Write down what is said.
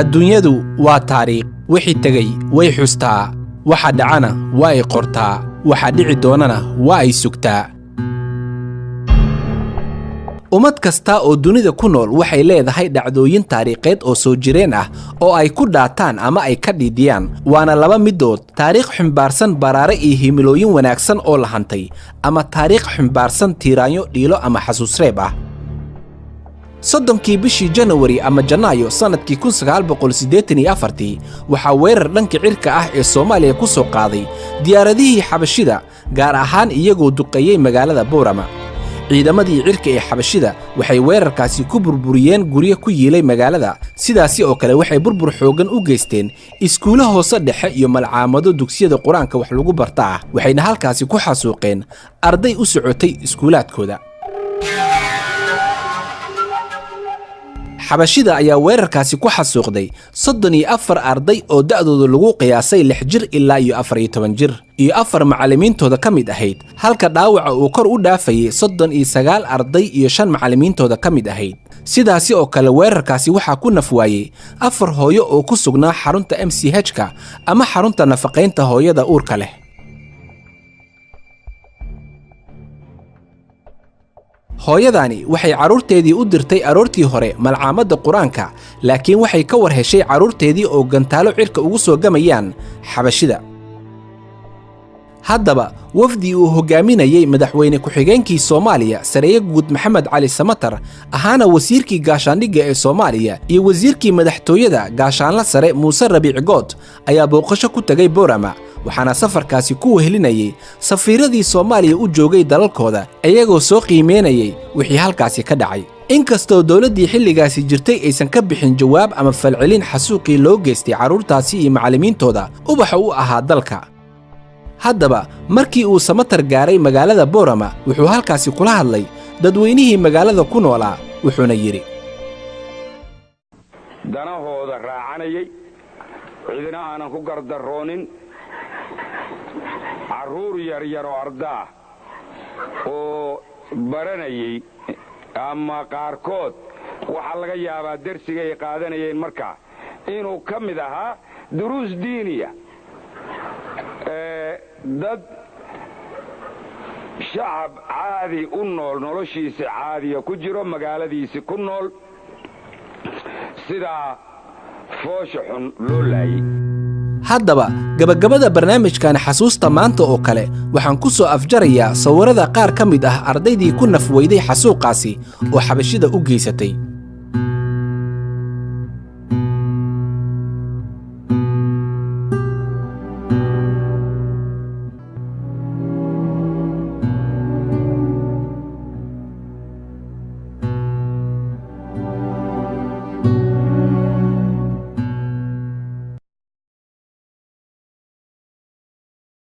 adduunyadu waa taariikh wixii tagay way xustaa waxa dhacana waa ay qortaa waxa dhici doonana waa ay sugtaa ummad kasta oo dunida ku nool waxay leedahay dhacdooyin taariikheed oo soo jireen ah oo ay ku dhaataan ama ay ka dhidiyaan waana laba midood taariikh ximbaarsan baraare iyo himilooyin wanaagsan oo la hantay ama taariikh ximbaarsan tiiraanyo dhiilo ama xasuus reeb ah soddonkii bishii January ama Janaayo sanadkii 1984 waxa weerar dhanka cirka ah ee Soomaaliya ku soo qaaday diyaaradihii xabashida gaar ahaan iyagoo duqeeyay magaalada Boorama ciidamadii cirka ee xabashida waxay weerarkaasi ku burburiyeen guryo ku yiilay magaalada sidaasi oo kale waxay burbur xoogan u geysteen iskuulo hoose dhexe iyo malcaamado dugsiyada quraanka wax lagu bartaa waxayna halkaasi ku xasuuqeen arday u socotay iskuulaadkooda xabashida ayaa weerarkaasi ku xasuuqday 34 arday oo da'doodu lagu qiyaasay 6 jir ilaa 14 jir iyo 4 macallimiintooda ka mid ahayd halka dhaawaca uu kor u dhaafayay 39 arday iyo 5 macallimiintooda ka mid ahayd sidaasi oo kale weerarkaasi waxa ku nafwaayay 4 hooyo oo ku sugnaa xarunta MCH-ka ama xarunta nafaqeynta hooyada uurka leh hooyadani waxay caruurteedii u dirtay aroortii hore malcaamada quraanka laakiin waxay ka war heshay caruurteedii oo gantaalo cirka ugu soo gamayaan xabashida haddaba wafdi uu hogaaminayay madaxweyne ku-xigeenkii Soomaaliya Sareeye Guud Maxamed Cali Samatar ahaana wasiirkii gaashaandhigga ee Soomaaliya iyo wasiirkii madaxtooyada gaashaanla sare Muuse Rabiic Good ayaa booqasho ku tagay Boorama waxaana safarkaasi ku wehelinayay safiiradii Soomaaliya u joogay dalalkooda iyagoo soo qiimeynayay wixii halkaasi ka dhacay inkastoo dawladdii xilligaasi jirtay aysan ka bixin jawaab ama falcelin xasuuqii loo geystay caruurtaasi iyo macallimiintooda ubaxa u ahaa dalka haddaba markii uu Samatar gaaray magaalada Boorama wuxuu halkaasi kula hadlay dadweynihii magaalada ku noolaa wuxuuna yiri danahooda raacanayay cidina aanan ku gardaroonin caruur yar oo ardaa oo baranayay ama qaarkood waxa laga yaabaa darsiga ay qaadanayeen markaa inuu ka mid ahaa duruus diiniya dad shacab caadi u nool noloshiisa caadiya ku jiro magaaladiisa ku nool sida foosha xun loo laayay haddaba gabagabada barnaamijkan xasuusta maanta oo kale waxaan ku soo afjarayaa sawirada qaar ka mid ah ardaydii ku nafweyday xasuuqaasi oo xabashida u geysatay